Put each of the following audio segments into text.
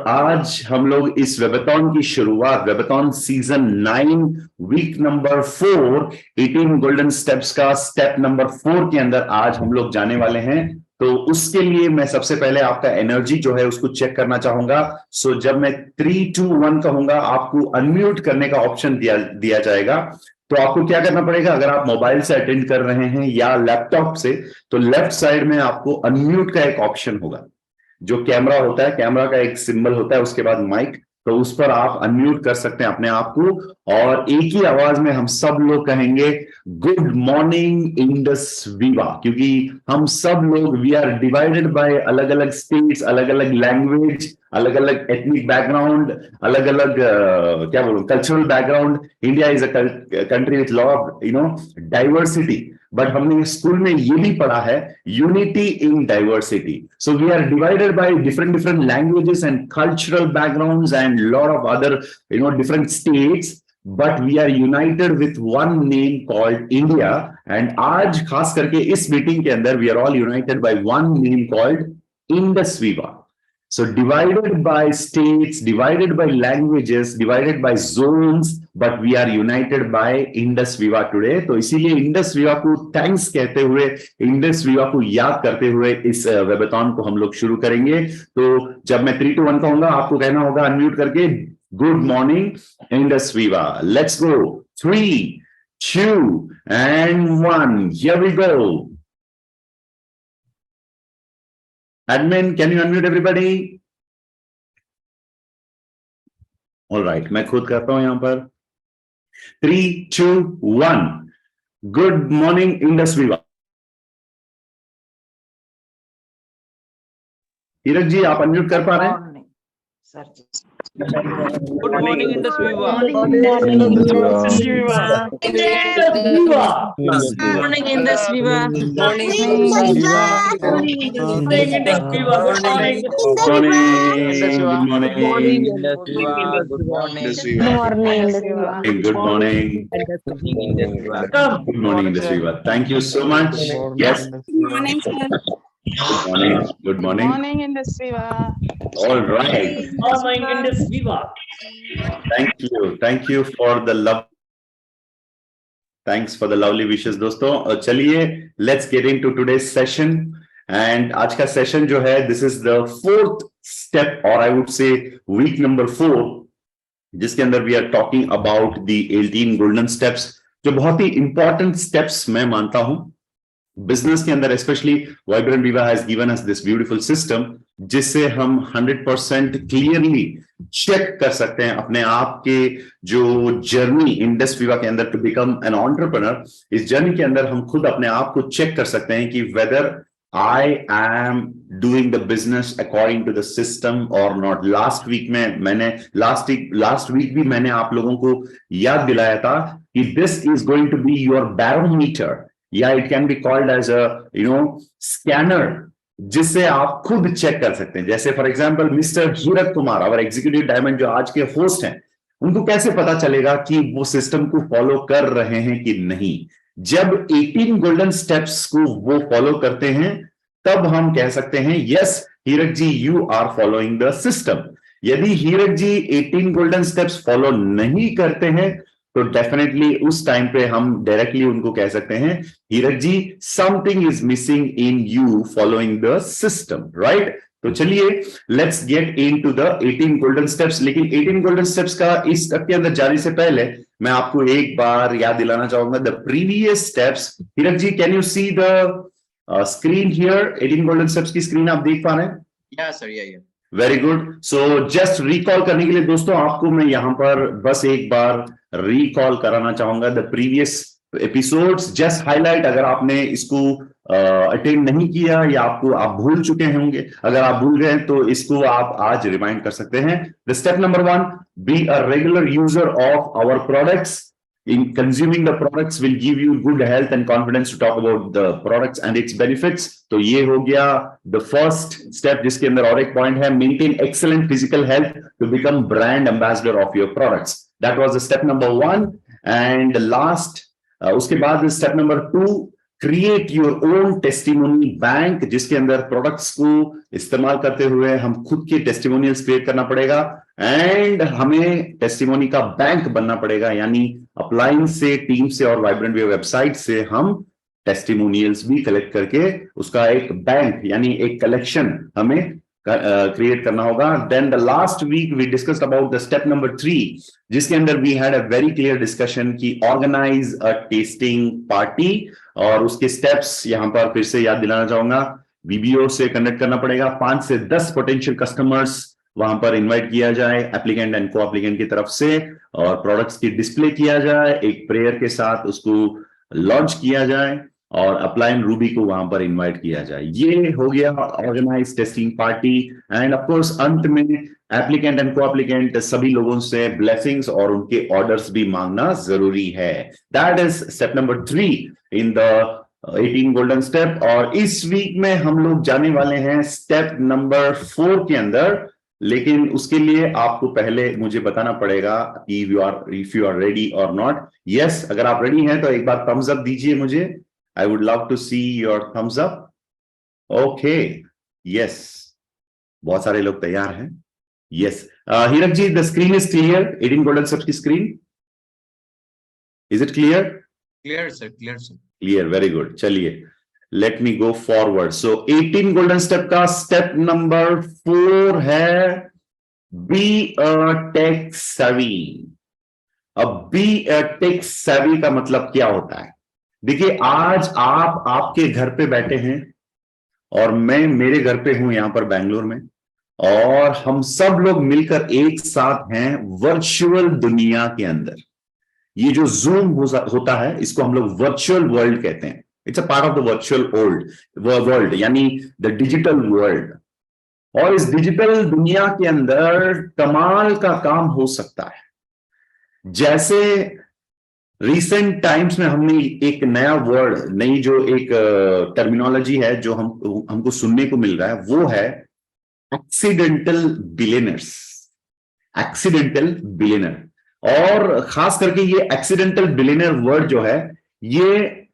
आज हम लोग इस वेबथॉन की शुरुआत, webathon season 9 week number 4 18 golden steps का स्टेप नंबर 4 के अंदर आज हम लोग जाने वाले हैं। तो उसके लिए मैं सबसे पहले आपका एनर्जी जो है उसको चेक करना चाहूंगा। सो जब मैं 3 2 1 कहूंगा आपको अनम्यूट करने का ऑप्शन दिया जाएगा। तो आपको क्या करना पड़ेगा, अगर आप मोबाइल से अटेंड कर रहे हैं या लैपटॉप से, तो लेफ्ट साइड में आपको अनम्यूट का एक ऑप्शन होगा। जो कैमरा होता है, कैमरा का एक सिंबल होता है, उसके बाद माइक, तो उस पर आप अनम्यूट कर सकते हैं अपने आप को और एक ही आवाज में हम सब लोग कहेंगे गुड मॉर्निंग इंडस वीवा। क्योंकि हम सब लोग वी आर डिवाइडेड बाय अलग अलग स्टेट्स, अलग अलग लैंग्वेज, अलग अलग एथनिक बैकग्राउंड, अलग अलग क्या बोलूं cultural background. India is a country with lot of diversity, but हमने स्कूल में ये भी पढ़ा है unity in diversity. So we are divided by different languages and cultural backgrounds and lot of other different states, but we are united with one name called India. And आज खास करके इस मीटिंग के अंदर we are all united by one name called Indus Viva. So divided by states, divided by languages, divided by zones, but we are united by Indus Viva today. तो इसीलिए Indus विवा को थैंक्स कहते हुए, इंडस विवा को याद करते हुए इस वेबथॉन को हम लोग शुरू करेंगे। तो जब मैं 3 2 1 कहूंगा आपको कहना होगा अनम्यूट करके गुड मॉर्निंग इंडस विवा। Let's go 3 2 and 1, here we go. Admin, can you unmute everybody? All right, मैं खुद करता हूं यहां पर 3 2 1, गुड मॉर्निंग इंडस विवा। हीरक जी आप अनम्यूट कर पा रहे हैं? Sir ji Good morning, Indus Viva. morning Indus Viva. Morning Indus Viva. Morning Indus Viva. Morning, Indus Viva. Good morning. Good morning. Indus Viva. Good morning. Good morning. Good morning, Indus Viva. Thank you so much. Yes. Morning sir. Good morning. Good morning. Morning Indus Viva. All right. Morning, Indus Viva. Thank you. Thank you for the love. Thanks for the lovely wishes दोस्तों। चलिए let's get into today's session. And आज का session जो है this is the 4th step or I would say week number 4, जिसके अंदर we are talking about the 18 golden steps, जो बहुत ही important steps मैं मानता हूं बिजनेस के अंदर। स्पेशली वाइब्रेंट विवा has given us this beautiful system जिससे हम 100% क्लियरली चेक कर सकते हैं अपने आप के जो जर्नी इंडस विवा के अंदर टू बिकम एन एंटरप्रेन्योर। इस जर्नी के अंदर हम खुद अपने आप को चेक कर सकते हैं कि whether I am doing the business according to the system और नॉट। लास्ट वीक में मैंने लास्ट वीक भी मैंने आप लोगों को याद दिलाया था कि this is going to be your barometer, या it can be called as a scanner, जिससे आप खुद चेक कर सकते हैं। जैसे फॉर एग्जांपल मिस्टर हीरक कुमार, आवर एग्जीक्यूटिव डायमंड जो आज के होस्ट हैं, उनको कैसे पता चलेगा कि वो सिस्टम को फॉलो कर रहे हैं कि नहीं? जब 18 गोल्डन स्टेप्स को वो फॉलो करते हैं तब हम कह सकते हैं yes Hirak ji you are following the system. यदि हीरक जी 18 गोल्डन स्टेप्स फॉलो नहीं करते हैं तो डेफिनेटली उस टाइम पे हम डायरेक्टली उनको कह सकते हैं Hirak ji something is missing in you following the system, right? तो चलिए let's get into the 18 golden steps. लेकिन 18 गोल्डन स्टेप्स का इस स्टेप के अंदर जाने से पहले मैं आपको एक बार याद दिलाना चाहूंगा the previous steps. Hirak ji can you see the screen here? 18 golden steps की स्क्रीन आप देख पा रहे हैं? Yeah sir, yeah very good. So just recall करने के लिए दोस्तों आपको मैं यहां पर बस एक बार रिकॉल कराना चाहूंगा the previous episodes. Just highlight, अगर आपने इसको अटेंड नहीं किया या आपको आप भूल चुके होंगे, अगर आप भूल गए तो इसको आप आज रिमाइंड कर सकते हैं। The step number 1, be a regular user of our products. In consuming the products will give you good health and confidence to talk about the products and its benefits. तो ये हो गया the first step, जिसके अंदर और एक point है maintain excellent physical health to become brand ambassador of your products. That was the step number 1. And last उसके बाद step number 2, create your own testimony bank, जिसके अंदर प्रोडक्ट्स को इस्तेमाल करते हुए हम खुद के टेस्टिमोनियल्स क्रिएट करना पड़ेगा एंड हमें टेस्टिमोनी का बैंक बनना पड़ेगा, यानी अप्लायंस से, टीम से और वाइब्रेंट वे वेबसाइट से हम टेस्टिमोनियल्स भी कलेक्ट करके उसका एक बैंक यानी एक कलेक्शन हमें क्रिएट करना होगा. Then the last week we discussed about the step number 3, जिसके अंदर we had a very clear discussion की ऑर्गेनाइज अ टेस्टिंग पार्टी, और उसके स्टेप्स यहां पर फिर से याद दिलाना चाहूंगा. बीबीओ से कनेक्ट करना पड़ेगा, 5 से 10 पोटेंशियल कस्टमर्स वहां पर इनवाइट किया जाए एप्लीकेंट एंड को एप्लीकेंट की तरफ से, और प्रोडक्ट्स की डिस्प्ले किया जाए, एक प्रेयर के साथ उसको लॉन्च किया जाए और अप्लाइन रूबी को वहां पर इनवाइट किया जाए. ये हो गया organise testing party. And of course अंत में एप्लीकेंट एंड को एप्लीकेंट सभी लोगों से ब्लेसिंग्स और उनके ऑर्डर्स भी मांगना जरूरी है. That is step number 3 in the 18 golden step. और इस वीक में हम लोग जाने वाले हैं स्टेप नंबर 4 के अंदर, लेकिन उसके लिए आपको पहले मुझे बताना पड़ेगा कि इफ यू आर रेडी और नॉट. यस, अगर आप रेडी हैं तो एक बार थम्स अप दीजिए मुझे. I would love to see your thumbs up. Okay. Yes. बहुत सारे लोग तैयार हैं. Yes. हीरक जी, the screen is clear. 18 golden steps की screen. Is it clear? Clear, sir. Clear, sir. Clear. Very good. चलिए. Let me go forward. So 18 golden step का step number 4 है be a tech savvy. अब be a tech savvy का मतलब क्या होता है? देखिए, आज आप आपके घर पे बैठे हैं और मैं मेरे घर पे हूं यहां पर बेंगलोर में, और हम सब लोग मिलकर एक साथ हैं वर्चुअल दुनिया के अंदर. ये जो जूम होता है इसको हम लोग वर्चुअल वर्ल्ड कहते हैं. It's a part of the virtual world यानी द डिजिटल वर्ल्ड. और इस डिजिटल दुनिया के अंदर कमाल का काम हो सकता है. जैसे रिसेंट टाइम्स में हमने एक नया वर्ड, नई जो एक टर्मिनोलॉजी है जो हमको सुनने को मिल रहा है, वो है एक्सीडेंटल बिलियनर्स. एक्सीडेंटल बिलियनर, और खास करके ये एक्सीडेंटल बिलियनर वर्ड जो है, ये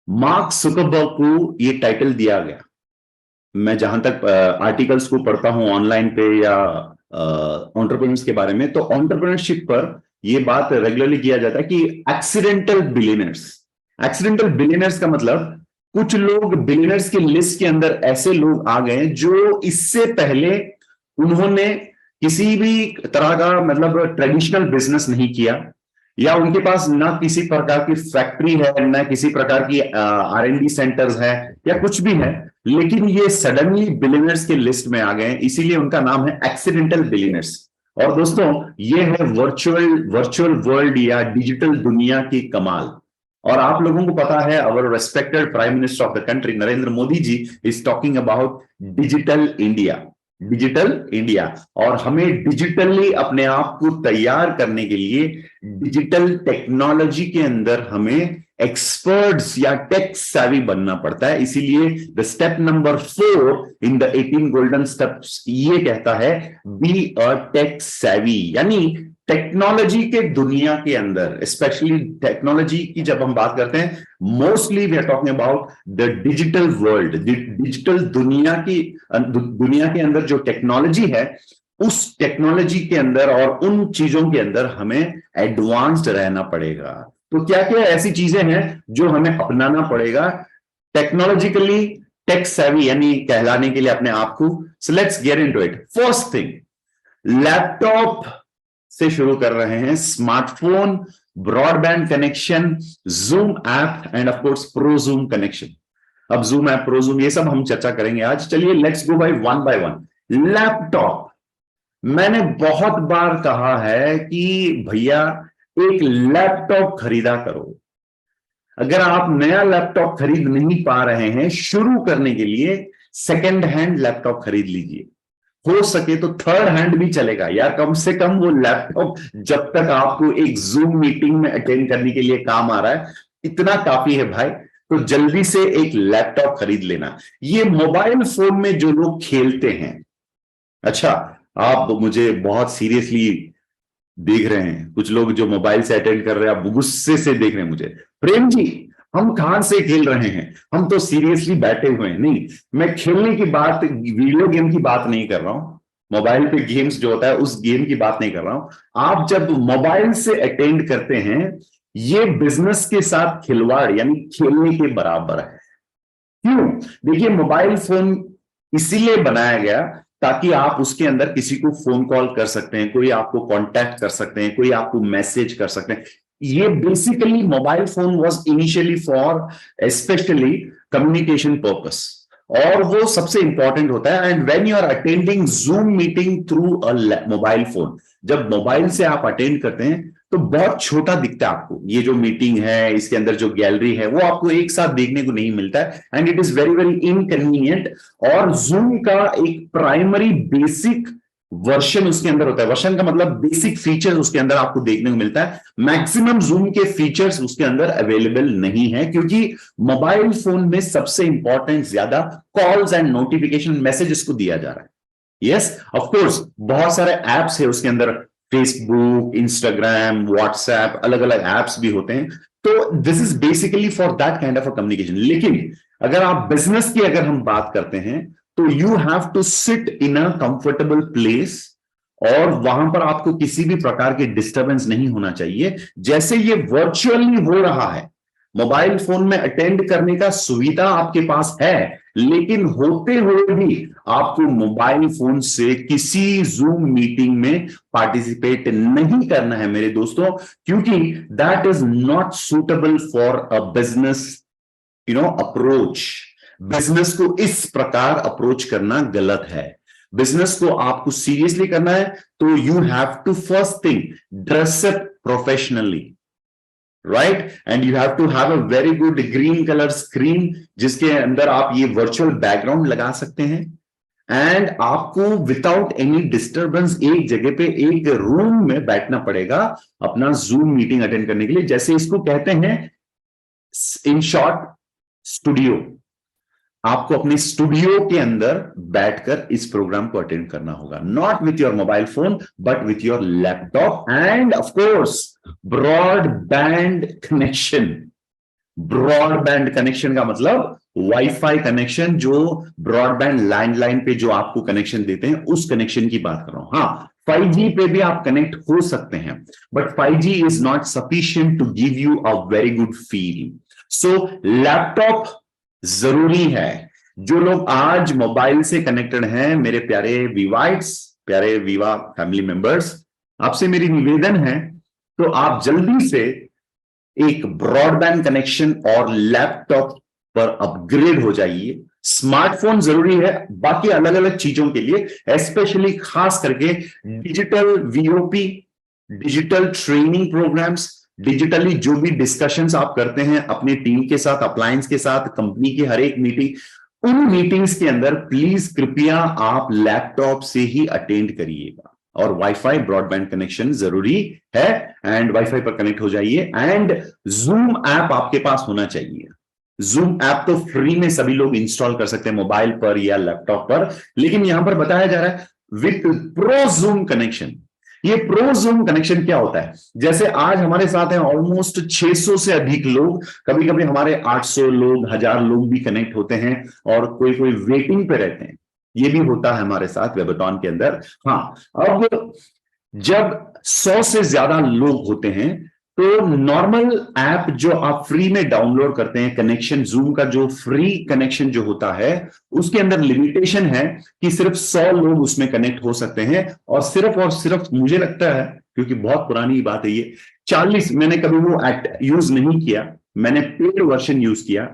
मार्क जुकरबर्ग को ये टाइटल दिया गया. मैं जहां तक आर्टिकल्स को पढ़ता हूं ऑनलाइन पे या एंटरप्रेन्योर्स के बारे में, तो एंटरप्रेन्योरशिप पर ये बात रेगुलरली किया जाता है कि एक्सीडेंटल बिलियनर्स. एक्सीडेंटल बिलियनर्स का मतलब कुछ लोग बिलियनर्स की लिस्ट के अंदर ऐसे लोग आ गए जो इससे पहले उन्होंने किसी भी तरह का मतलब ट्रेडिशनल बिजनेस नहीं किया, या उनके पास ना किसी प्रकार की फैक्ट्री है, ना किसी प्रकार की R&D सेंटर्स है, या कुछ भी है, लेकिन ये सडनली बिलियनर्स के लिस्ट में आ गए, इसीलिए उनका नाम है एक्सीडेंटल बिलियनर्स. और दोस्तों, ये है वर्चुअल वर्ल्ड या डिजिटल दुनिया की कमाल. और आप लोगों को पता है, our respected prime minister of the country Narendra Modi ji is talking about digital India. Digital India, और हमें डिजिटली अपने आप को तैयार करने के लिए डिजिटल टेक्नोलॉजी के अंदर हमें एक्सपर्ट्स या टेक savvy बनना पड़ता है. इसीलिए the step number 4 in the 18 golden steps ये कहता है बी अ टेक savvy, यानी टेक्नोलॉजी के दुनिया के अंदर, स्पेशली टेक्नोलॉजी की जब हम बात करते हैं, mostly we are talking about the digital world. Digital दुनिया के अंदर जो टेक्नोलॉजी है, उस टेक्नोलॉजी के अंदर और उन चीजों के अंदर हमें एडवांस्ड रहना पड़ेगा. तो क्या क्या ऐसी चीजें हैं जो हमें अपनाना पड़ेगा टेक्नोलॉजिकली टेक savvy यानी कहलाने के लिए अपने आप को. So let's get into it. First thing, laptop से शुरू कर रहे हैं. Smartphone, broadband connection, zoom app and of course pro zoom connection. अब जूम ऐप, प्रो जूम, ये सब हम चर्चा करेंगे आज. चलिए let's go by one. Laptop, मैंने बहुत बार कहा है कि भैया एक लैपटॉप खरीदा करो. अगर आप नया लैपटॉप खरीद नहीं पा रहे हैं, शुरू करने के लिए सेकेंड हैंड लैपटॉप खरीद लीजिए. हो सके तो थर्ड हैंड भी चलेगा यार, कम से कम वो लैपटॉप जब तक आपको एक जूम मीटिंग में अटेंड करने के लिए काम आ रहा है, इतना काफी है भाई. तो जल्दी से एक लैपटॉप खरीद लेना. ये मोबाइल फोन में जो लोग खेलते हैं, अच्छा आप मुझे बहुत सीरियसली देख रहे हैं, कुछ लोग जो मोबाइल से अटेंड कर रहे हैं, आप गुस्से से देख रहे हैं मुझे. प्रेम जी, हम कहां से खेल रहे हैं, हम तो सीरियसली बैठे हुए हैं। नहीं, मैं खेलने की बात, वीडियो गेम की बात नहीं कर रहा हूं, मोबाइल पे गेम्स जो होता है उस गेम की बात नहीं कर रहा हूं। आप जब मोबाइल से अटेंड करते हैं, ये बिजनेस के साथ खिलवाड़ यानी खेलने के बराबर है। क्यों? देखिए, मोबाइल फोन इसीलिए बनाया गया ताकि आप उसके अंदर किसी को फोन कॉल कर सकते हैं, कोई आपको कांटेक्ट कर सकते हैं, कोई आपको मैसेज कर सकते हैं। ये basically mobile phone was initially for specially communication purpose, और वो सबसे इंपॉर्टेंट होता है। And when you are attending Zoom meeting through a mobile phone, जब मोबाइल से आप अटेंड करते हैं तो बहुत छोटा दिखता है आपको। ये जो मीटिंग है, इसके अंदर जो गैलरी है, वो आपको एक साथ देखने को नहीं मिलता है, and it is very very inconvenient. और जूम का एक प्राइमरी बेसिक वर्जन उसके अंदर होता है, वर्जन का मतलब बेसिक फीचर्स उसके अंदर आपको देखने को मिलता है। मैक्सिमम जूम के फीचर्स उसके अंदर अवेलेबल नहीं है, क्योंकि मोबाइल फोन में सबसे इंपॉर्टेंट ज्यादा कॉल्स एंड नोटिफिकेशन मैसेजेस को दिया जा रहा है। यस, ऑफ कोर्स बहुत सारे एप्स है उसके अंदर, फेसबुक, इंस्टाग्राम, व्हाट्सएप, अलग अलग एप्स भी होते हैं। तो this is basically for that kind of a communication. लेकिन अगर आप बिजनेस की अगर हम बात करते हैं, तो you have to sit in a comfortable place, और वहां पर आपको किसी भी प्रकार के डिस्टरबेंस नहीं होना चाहिए। जैसे ये वर्चुअली हो रहा है, मोबाइल फोन में अटेंड करने का सुविधा आपके पास है, लेकिन होते हुए भी आपको मोबाइल फोन से किसी जूम मीटिंग में पार्टिसिपेट नहीं करना है मेरे दोस्तों, क्योंकि that is not suitable for a business approach. Business को इस प्रकार अप्रोच करना गलत है। बिजनेस को आपको सीरियसली करना है तो you have to first thing dress up professionally, right, and you have to have a very good green colour screen, जिसके अंदर आप ये वर्चुअल बैकग्राउंड लगा सकते हैं। एंड आपको विदाउट एनी डिस्टरबेंस एक जगह पे एक रूम में बैठना पड़ेगा अपना जूम मीटिंग अटेंड करने के लिए। जैसे इसको कहते हैं इन शॉर्ट स्टूडियो। आपको अपने स्टूडियो के अंदर बैठकर इस प्रोग्राम को अटेंड करना होगा, not with your mobile phone but with your laptop, and of course broadband connection. Broadband connection का मतलब वाईफाई कनेक्शन, जो ब्रॉडबैंड लैंडलाइन पे जो आपको कनेक्शन देते हैं उस कनेक्शन की बात कर रहा हूं। हाँ, 5G पे भी आप कनेक्ट हो सकते हैं, but 5G is not sufficient to give you a very good feel. So laptop जरूरी है। जो लोग आज मोबाइल से कनेक्टेड हैं, मेरे प्यारे वीवाइट्स, प्यारे वीवा फैमिली मेंबर्स, आपसे मेरी निवेदन है तो आप जल्दी से एक ब्रॉडबैंड कनेक्शन और लैपटॉप पर अपग्रेड हो जाइए। स्मार्टफोन जरूरी है बाकी अलग अलग चीजों के लिए, स्पेशली खास करके digital VOP, digital training programmes, digitally जो भी डिस्कशंस आप करते हैं अपनी टीम के साथ, अप्लायंस के साथ, कंपनी की हर एक मीटिंग, उन मीटिंग्स के अंदर प्लीज कृपया आप लैपटॉप से ही अटेंड करिएगा। और वाईफाई ब्रॉडबैंड कनेक्शन जरूरी है, एंड वाईफाई पर कनेक्ट हो जाइए। एंड जूम ऐप आपके पास होना चाहिए। जूम ऐप तो फ्री में सभी लोग इंस्टॉल कर सकते हैं मोबाइल पर या लैपटॉप पर, लेकिन यहां पर बताया जा रहा है विथ प्रो जूम कनेक्शन। ये प्रो जूम कनेक्शन क्या होता है? जैसे आज हमारे साथ हैं ऑलमोस्ट 600 से अधिक लोग, कभी कभी हमारे 800 लोग, 1000 लोग भी कनेक्ट होते हैं, और कोई कोई वेटिंग पे रहते हैं। ये भी होता है हमारे साथ वेबटॉन के अंदर। हाँ, अब जब 100 से ज्यादा लोग होते हैं तो नॉर्मल ऐप जो आप फ्री में डाउनलोड करते हैं, कनेक्शन जूम का जो फ्री कनेक्शन जो होता है, उसके अंदर लिमिटेशन है कि सिर्फ 100 लोग उसमें कनेक्ट हो सकते हैं। और सिर्फ मुझे लगता है, क्योंकि बहुत पुरानी बात है ये, 40, मैंने कभी वो यूज नहीं किया, मैंने पेड वर्जन यूज किया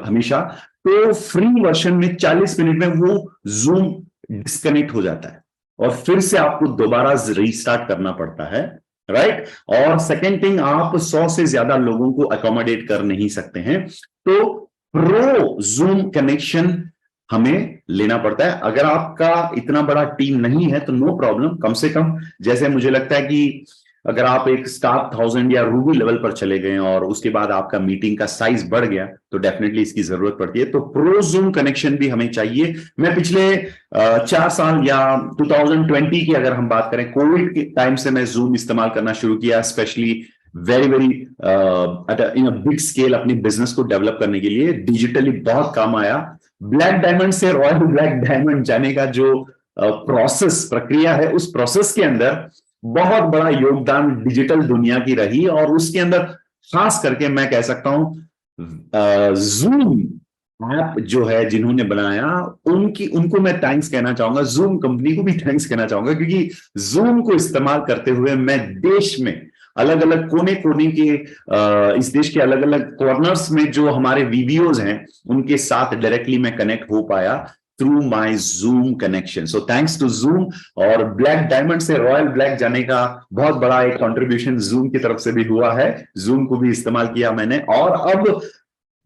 हमेशा। तो फ्री वर्जन में 40 मिनट में वो जूम डिस्कनेक्ट हो जाता है और फिर से आपको दोबारा रीस्टार्ट करना पड़ता है, राइट। और सेकेंड थिंग, आप 100 से ज्यादा लोगों को अकोमोडेट कर नहीं सकते हैं, तो प्रो जूम कनेक्शन हमें लेना पड़ता है। अगर आपका इतना बड़ा टीम नहीं है तो नो प्रॉब्लम, कम से कम जैसे मुझे लगता है कि अगर आप एक स्टार 1000 या रूबी लेवल पर चले गए और उसके बाद आपका मीटिंग का साइज बढ़ गया तो डेफिनेटली इसकी जरूरत पड़ती है। तो प्रो जूम कनेक्शन भी हमें चाहिए। मैं पिछले 4 साल या 2020 की अगर हम बात करें, कोविड के टाइम से मैं जूम इस्तेमाल करना शुरू किया, specially very very in a big scale अपनी बिजनेस को डेवलप करने के लिए डिजिटली बहुत काम आया। ब्लैक डायमंड से रॉयल ब्लैक डायमंड जाने का जो प्रोसेस प्रक्रिया है, उस प्रोसेस के अंदर बहुत बड़ा योगदान डिजिटल दुनिया की रही, और उसके अंदर खास करके मैं कह सकता हूं जूम ऐप जो है जिन्होंने बनाया, उनको मैं थैंक्स कहना चाहूंगा, जूम कंपनी को भी थैंक्स कहना चाहूंगा, क्योंकि जूम को इस्तेमाल करते हुए मैं देश में अलग अलग कोने कोने के इस देश के अलग अलग कॉर्नर्स में जो हमारे वीडियोज हैं उनके साथ डायरेक्टली मैं कनेक्ट हो पाया through my Zoom connection. So thanks to Zoom. और ब्लैक डायमंड से रॉयल ब्लैक जाने का बहुत बड़ा एक कंट्रीब्यूशन जूम की तरफ से भी हुआ है, जूम को भी इस्तेमाल किया मैंने। और अब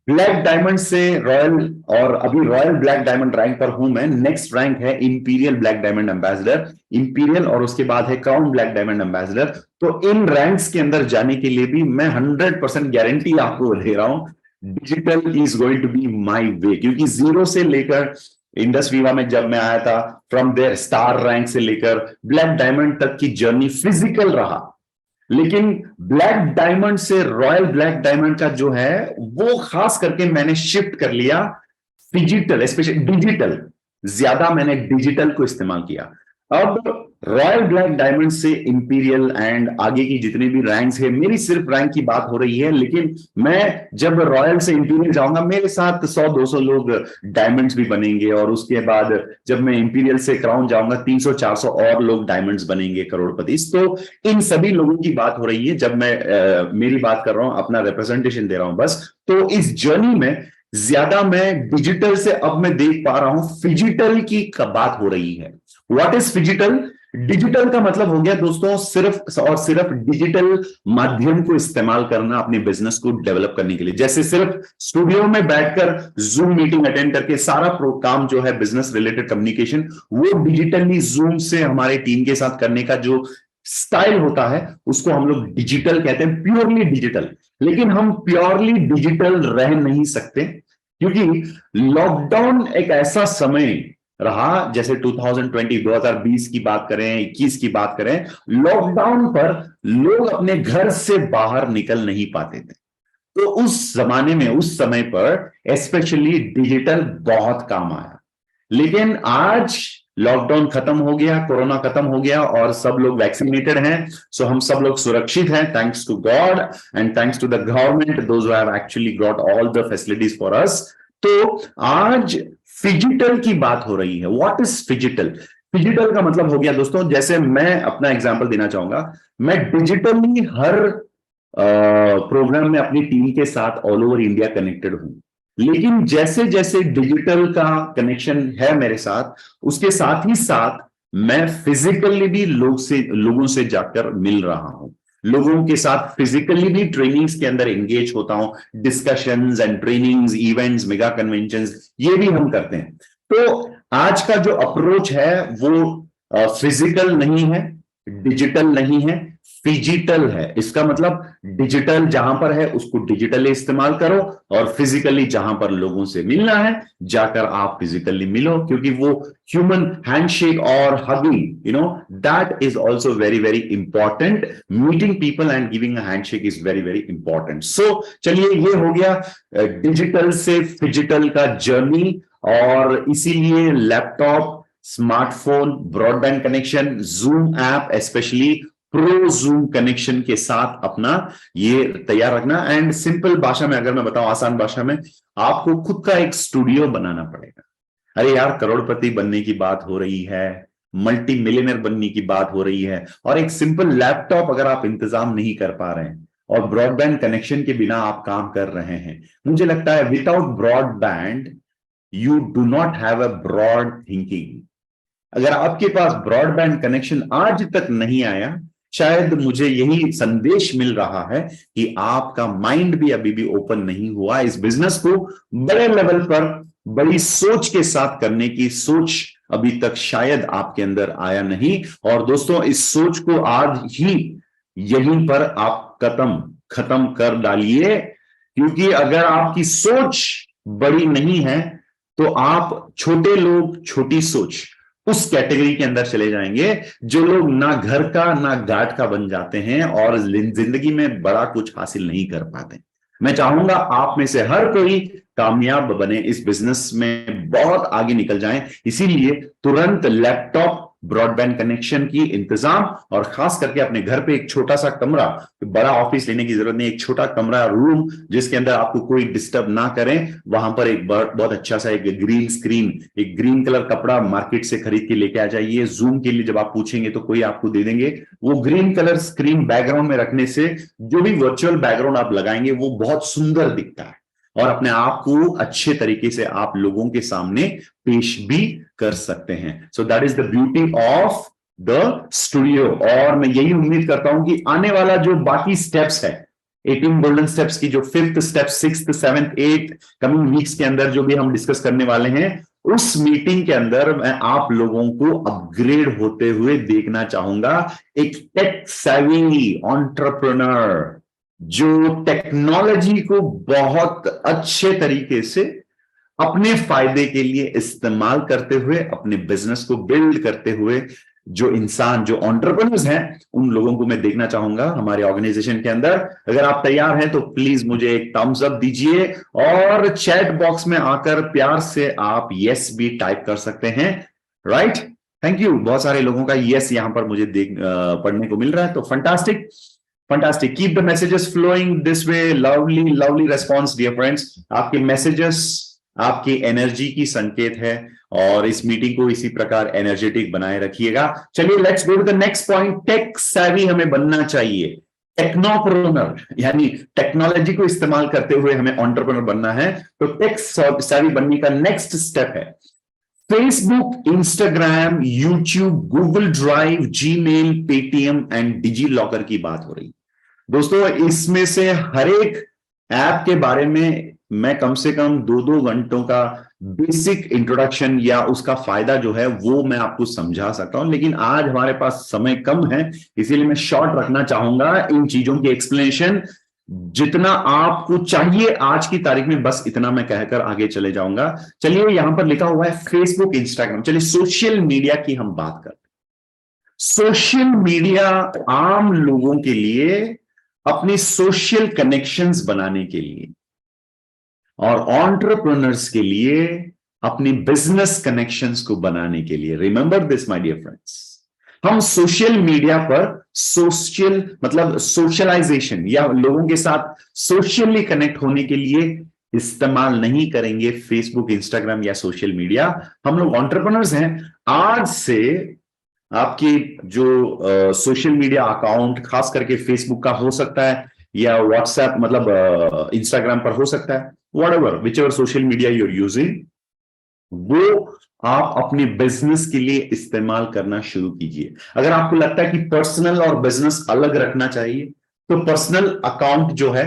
ब्लैक डायमंड से रॉयल, और अभी रॉयल ब्लैक डायमंड रैंक पर हूं मैं। नेक्स्ट रैंक है imperial black diamond ambassador, imperial, और उसके बाद है क्राउन ब्लैक डायमंड एम्बेसडर। तो इन रैंक्स के अंदर जाने के लिए भी मैं 100% गारंटी आपको दे रहा हूं, digital is going to be my way. क्योंकि जीरो से लेकर इंडस वीवा में जब मैं आया था, फ्रॉम देयर स्टार रैंक से लेकर ब्लैक डायमंड तक की जर्नी फिजिकल रहा, लेकिन ब्लैक डायमंड से रॉयल ब्लैक डायमंड का जो है वो खास करके मैंने शिफ्ट कर लिया डिजिटल, स्पेशली डिजिटल, ज्यादा मैंने डिजिटल को इस्तेमाल किया। अब रॉयल ब्लैक डायमंड से इंपीरियल एंड आगे की जितने भी रैंक्स है, मेरी सिर्फ रैंक की बात हो रही है, लेकिन मैं जब रॉयल से इंपीरियल जाऊंगा मेरे साथ 100-200 लोग डायमंड्स भी बनेंगे, और उसके बाद जब मैं इंपीरियल से क्राउन जाऊंगा 300-400 और लोग डायमंड्स बनेंगे, करोड़पति। तो इन सभी लोगों की बात हो रही है जब मैं मेरी बात कर रहा हूं, अपना रिप्रेजेंटेशन दे रहा हूं बस। तो इस जर्नी में ज्यादा मैं डिजिटल से अब मैं देख पा रहा हूं फिजिटल की बात हो रही है। What is phygital? डिजिटल का मतलब हो गया दोस्तों सिर्फ और सिर्फ डिजिटल माध्यम को इस्तेमाल करना अपने बिजनेस को डेवलप करने के लिए। जैसे सिर्फ स्टूडियो में बैठकर जूम मीटिंग अटेंड करके सारा काम जो है बिजनेस रिलेटेड कम्युनिकेशन, वो डिजिटली जूम से हमारे टीम के साथ करने का जो स्टाइल होता है उसको हम लोग डिजिटल कहते हैं, प्योरली डिजिटल। लेकिन हम प्योरली डिजिटल रह नहीं सकते, क्योंकि लॉकडाउन एक ऐसा समय रहा, जैसे 2020 की बात करें, 21 की बात करें, लॉकडाउन पर लोग अपने घर से बाहर निकल नहीं पाते थे। तो उस जमाने में, उस समय पर स्पेशली डिजिटल बहुत काम आया। लेकिन आज लॉकडाउन खत्म हो गया, कोरोना खत्म हो गया और सब लोग वैक्सीनेटेड हैं, सो हम सब लोग सुरक्षित हैं, thanks to God and thanks to the government, those who have actually got all the facilities for us. तो आज फिजिटल की बात हो रही है। What is phygital? फिजिटल का मतलब हो गया दोस्तों, जैसे मैं अपना एग्जांपल देना चाहूंगा, मैं डिजिटली हर प्रोग्राम में अपनी टीम के साथ ऑल ओवर इंडिया कनेक्टेड हूं, लेकिन जैसे जैसे डिजिटल का कनेक्शन है मेरे साथ, उसके साथ ही साथ मैं फिजिकली भी लोगों से जाकर मिल रहा हूं, लोगों के साथ फिजिकली भी ट्रेनिंग्स के अंदर एंगेज होता हूं, discussions and trainings, events, mega conventions, ये भी हम करते हैं। तो आज का जो अप्रोच है वो फिजिकल नहीं है, डिजिटल नहीं है, फिजिटल है। इसका मतलब डिजिटल जहां पर है उसको डिजिटली इस्तेमाल करो, और फिजिकली जहां पर लोगों से मिलना है जाकर आप फिजिकली मिलो, क्योंकि वो ह्यूमन हैंडशेक और hugging, that is also very very important. Meeting people and giving a handshake is very very important. So चलिए, ये हो गया डिजिटल से फिजिटल का जर्नी, और इसीलिए laptop, smartphone, broadband connection, zoom app, specially pro zoom connection के साथ अपना ये तैयार रखना। एंड सिंपल भाषा में अगर मैं बताऊं, आसान भाषा में, आपको खुद का एक स्टूडियो बनाना पड़ेगा। अरे यार, करोड़पति बनने की बात हो रही है, मल्टी मिलियनर बनने की बात हो रही है, और एक सिंपल लैपटॉप अगर आप इंतजाम नहीं कर पा रहे हैं और ब्रॉडबैंड कनेक्शन के बिना आप काम कर रहे हैं, मुझे लगता है without broadband you do not have a broad thinking. अगर आपके पास ब्रॉडबैंड कनेक्शन आज तक नहीं आया, शायद मुझे यही संदेश मिल रहा है कि आपका माइंड भी अभी भी ओपन नहीं हुआ इस बिजनेस को बड़े लेवल पर, बड़ी सोच के साथ करने की सोच अभी तक शायद आपके अंदर आया नहीं। और दोस्तों, इस सोच को आज ही यहीं पर आप खत्म कर डालिए, क्योंकि अगर आपकी सोच बड़ी नहीं है तो आप छोटे लोग, छोटी सोच, उस कैटेगरी के अंदर चले जाएंगे जो लोग ना घर का ना घाट का बन जाते हैं और जिंदगी में बड़ा कुछ हासिल नहीं कर पाते। मैं चाहूंगा आप में से हर कोई कामयाब बने, इस बिजनेस में बहुत आगे निकल जाएं। इसीलिए तुरंत लैपटॉप, ब्रॉडबैंड कनेक्शन की इंतजाम, और खास करके अपने घर पे एक छोटा सा कमरा, बड़ा ऑफिस लेने की जरूरत नहीं, एक छोटा कमरा, रूम जिसके अंदर आपको कोई डिस्टर्ब ना करें, वहां पर एक बहुत अच्छा सा एक ग्रीन स्क्रीन, एक ग्रीन कलर कपड़ा मार्केट से खरीद के लेके आ जाइए। जूम के लिए जब आप पूछेंगे तो कोई आपको दे देंगे। वो ग्रीन कलर स्क्रीन बैकग्राउंड में रखने से जो भी वर्चुअल बैकग्राउंड आप लगाएंगे वो बहुत सुंदर दिखता है और अपने आप को अच्छे तरीके से आप लोगों के सामने पेश भी कर सकते हैं। So that is the beauty of the studio. और मैं यही उम्मीद करता हूं कि आने वाला जो बाकी स्टेप्स है, 18 गोल्डन स्टेप्स की जो 5th step, 6th, 7th, 8th coming weeks के अंदर जो भी हम डिस्कस करने वाले हैं, उस मीटिंग के अंदर मैं आप लोगों को अपग्रेड होते हुए देखना चाहूंगा। एक टेक सेवी एंटरप्रेन्योर जो टेक्नोलॉजी को बहुत अच्छे तरीके से अपने फायदे के लिए इस्तेमाल करते हुए, अपने बिजनेस को बिल्ड करते हुए जो इंसान, जो एंटरप्रेन्योर्स हैं, उन लोगों को मैं देखना चाहूंगा हमारे ऑर्गेनाइजेशन के अंदर। अगर आप तैयार हैं तो प्लीज मुझे एक थम्स अप दीजिए और चैट बॉक्स में आकर प्यार से आप यस भी टाइप कर सकते हैं। Right, thank you. बहुत सारे लोगों का यस यहां पर मुझे पढ़ने को मिल रहा है, तो fantastic, fantastic. Keep the messages flowing this way. Lovely lovely response dear friends. आपके मैसेजेस आपकी एनर्जी की संकेत है और इस मीटिंग को इसी प्रकार एनर्जेटिक बनाए रखिएगा। चलिए let's go to the next point. Tech savvy हमें बनना चाहिए, टेक्नोप्रेन्योर, यानी टेक्नोलॉजी को इस्तेमाल करते हुए हमें एंटरप्रेन्योर बनना है। तो टेक सेवी बनने का नेक्स्ट स्टेप है Facebook, Instagram, YouTube, Google Drive, Gmail, Paytm and DigiLocker की बात हो रही। दोस्तों, इसमें से हर एक ऐप के बारे में मैं कम से कम 2-2 घंटों का बेसिक इंट्रोडक्शन या उसका फायदा जो है वो मैं आपको समझा सकता हूं, लेकिन आज हमारे पास समय कम है, इसीलिए मैं शॉर्ट रखना चाहूंगा इन चीजों की एक्सप्लेनेशन। जितना आपको चाहिए आज की तारीख में, बस इतना मैं कहकर आगे चले जाऊंगा। चलिए, यहां पर लिखा हुआ है फेसबुक, इंस्टाग्राम। चलिए सोशल मीडिया की हम बात करते हैं। सोशल मीडिया आम लोगों के लिए अपने सोशल कनेक्शंस बनाने के लिए और एंटरप्रेन्योर्स के लिए अपनी बिजनेस कनेक्शंस को बनाने के लिए। Remember this my dear friends, हम सोशल मीडिया पर सोशल मतलब सोशलाइजेशन या लोगों के साथ सोशली कनेक्ट होने के लिए इस्तेमाल नहीं करेंगे फेसबुक, इंस्टाग्राम या सोशल मीडिया। हम लोग एंटरप्रेन्योर्स हैं। आज से आपकी जो सोशल मीडिया अकाउंट, खास करके फेसबुक का हो सकता है या व्हाट्सएप मतलब इंस्टाग्राम पर हो सकता है, whatever whichever social media you are using, वो आप अपने बिजनेस के लिए इस्तेमाल करना शुरू कीजिए। अगर आपको लगता है कि पर्सनल और बिजनेस अलग रखना चाहिए, तो पर्सनल अकाउंट जो है,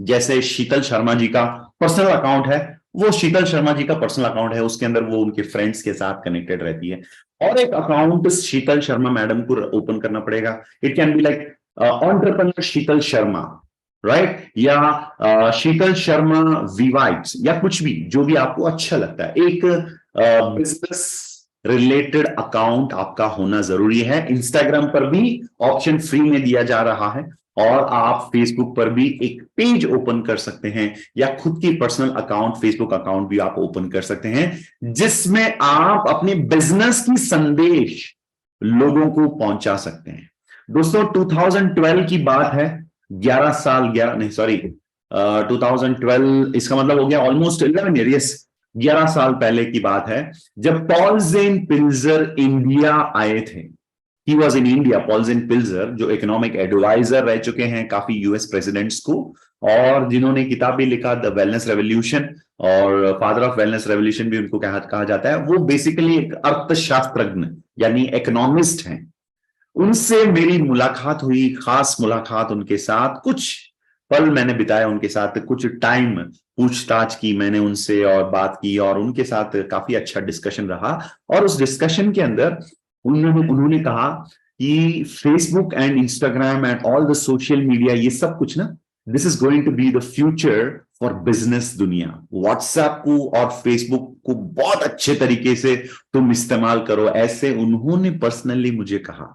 जैसे शीतल शर्मा जी का पर्सनल अकाउंट है, वो शीतल शर्मा जी का पर्सनल अकाउंट है, उसके अंदर वो उनके फ्रेंड्स के साथ कनेक्टेड रहती है। और एक अकाउंट शीतल शर्मा मैडम को ओपन करना पड़ेगा। It can be like entrepreneur Sheetal Sharma, right, या शीतल शर्मा वीवाइब्स, या कुछ भी, जो भी आपको अच्छा लगता है। एक बिजनेस रिलेटेड अकाउंट आपका होना जरूरी है। इंस्टाग्राम पर भी ऑप्शन फ्री में दिया जा रहा है और आप फेसबुक पर भी एक पेज ओपन कर सकते हैं या खुद की पर्सनल अकाउंट, फेसबुक अकाउंट भी आप ओपन कर सकते हैं, जिसमें आप अपने बिजनेस की संदेश लोगों को पहुंचा सकते हैं। दोस्तों, 2012 की बात है, 11 साल 2012, इसका मतलब हो गया ऑलमोस्ट 11 ईयर, यस 11 साल पहले की बात है, जब पॉल ज़ेन पिल्जर इंडिया आए थे। He was in India, Paul Zen Pilger, जो इकोनॉमिक एडवाइजर रह चुके हैं काफी यूएस प्रेसिडेंट्स को, और जिन्होंने किताब भी लिखा द वेलनेस रेवोल्यूशन, और फादर ऑफ वेलनेस रेवोल्यूशन भी उनको कहा जाता है। वो बेसिकली एक अर्थशास्त्रज्ञ यानी इकोनॉमिस्ट हैं। उनसे मेरी मुलाकात हुई, खास मुलाकात उनके साथ, कुछ पल मैंने बिताया उनके साथ, कुछ टाइम पूछताछ की मैंने उनसे और बात की, और उनके साथ काफी अच्छा डिस्कशन रहा। और उस डिस्कशन के अंदर उन्होंने कहा कि Facebook and Instagram and all the social media, ये सब कुछ ना this is going to be the future for business दुनिया। व्हाट्सएप को और फेसबुक को बहुत अच्छे तरीके से तुम इस्तेमाल करो, ऐसे उन्होंने पर्सनली मुझे कहा,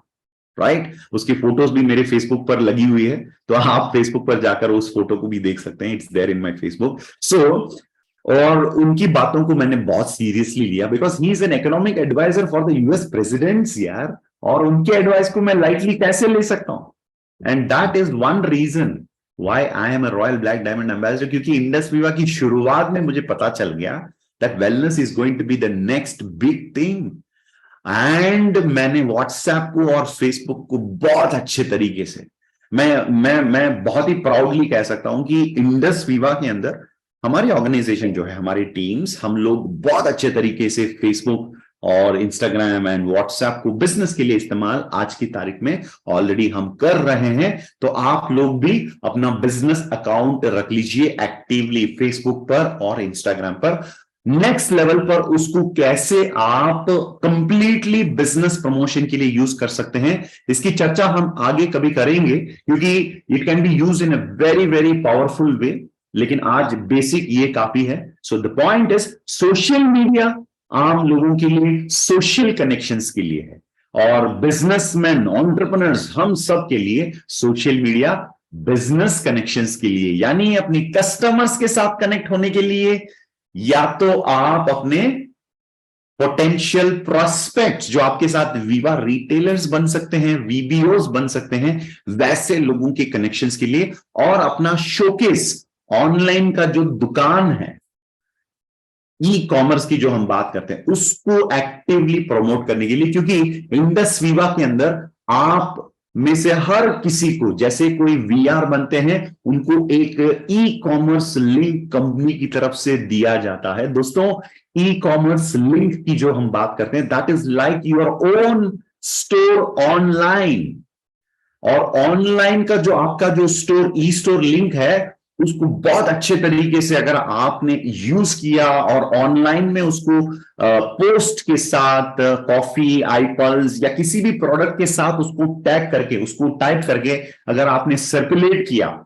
राइट? उसकी फोटोज भी मेरे फेसबुक पर लगी हुई है, तो आप फेसबुक पर जाकर उस फोटो को भी देख सकते हैं, it's there in my Facebook. So और उनकी बातों को मैंने बहुत सीरियसली लिया, because he is an economic adviser for the US presidents यार, और उनके एडवाइस को मैं लाइटली कैसे ले सकता हूं? And that is one reason why I am a royal black diamond ambassador, क्योंकि इंडस विवा की शुरुआत में मुझे पता चल गया that wellness is going to be the next big thing. And मैंने व्हाट्सएप को और फेसबुक को बहुत अच्छे तरीके से, मैं बहुत ही प्राउडली कह सकता हूं कि इंडस विवा के अंदर हमारी ऑर्गेनाइजेशन जो है, हमारी टीम्स, हम लोग बहुत अच्छे तरीके से फेसबुक और इंस्टाग्राम एंड व्हाट्सएप को बिजनेस के लिए इस्तेमाल आज की तारीख में ऑलरेडी हम कर रहे हैं। तो आप लोग भी अपना बिजनेस अकाउंट रख लीजिए एक्टिवली फेसबुक पर और इंस्टाग्राम पर। नेक्स्ट लेवल पर उसको कैसे आप कंप्लीटली बिजनेस प्रमोशन के लिए यूज कर सकते हैं, इसकी चर्चा हम आगे कभी करेंगे, क्योंकि it can B use in a very very powerful वे, लेकिन आज बेसिक ये काफी है। So the point is social media आम लोगों के लिए सोशल कनेक्शंस के लिए है, और बिजनेसमैन एंटरप्रेन्योर्स हम सब के लिए सोशल मीडिया बिजनेस कनेक्शंस के लिए, यानी अपनी कस्टमर्स के साथ कनेक्ट होने के लिए, या तो आप अपने पोटेंशियल प्रोस्पेक्ट्स जो आपके साथ विवा रिटेलर्स बन सकते हैं, वीबीओस बन सकते हैं, वैसे लोगों के कनेक्शंस के लिए, और अपना शोकेस ऑनलाइन का जो दुकान है, ई कॉमर्स की जो हम बात करते हैं, उसको एक्टिवली प्रमोट करने के लिए, क्योंकि इंडस विवा के अंदर आप में से हर किसी को, जैसे कोई वीआर बनते हैं, उनको एक ई कॉमर्स लिंक कंपनी की तरफ से दिया जाता है। दोस्तों, ई कॉमर्स लिंक की जो हम बात करते हैं, that is like your own store online, और ऑनलाइन का जो आपका जो स्टोर ई स्टोर लिंक है, उसको बहुत अच्छे तरीके से अगर आपने यूज किया और ऑनलाइन में उसको पोस्ट के साथ कॉफी, आईपल्स या किसी भी प्रोडक्ट के साथ उसको टैग करके, उसको टाइप करके अगर आपने सर्कुलेट किया,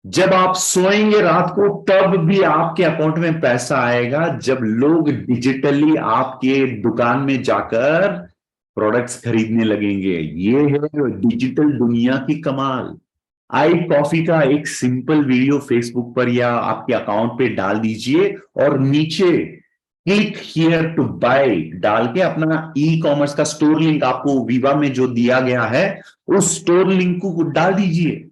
जब आप सोएंगे रात को तब भी आपके अकाउंट में पैसा आएगा, जब लोग डिजिटली आपके दुकान में जाकर प्रोडक्ट्स खरीदने लगेंगे। ये है डिजिटल दुनिया की कमाल। आई कॉफी का एक सिंपल वीडियो फेसबुक पर या आपके अकाउंट पे डाल दीजिए, और नीचे क्लिक हियर टू बाय डाल के अपना ई कॉमर्स का स्टोर लिंक आपको विवा में जो दिया गया है, उस स्टोर लिंक को डाल दीजिए।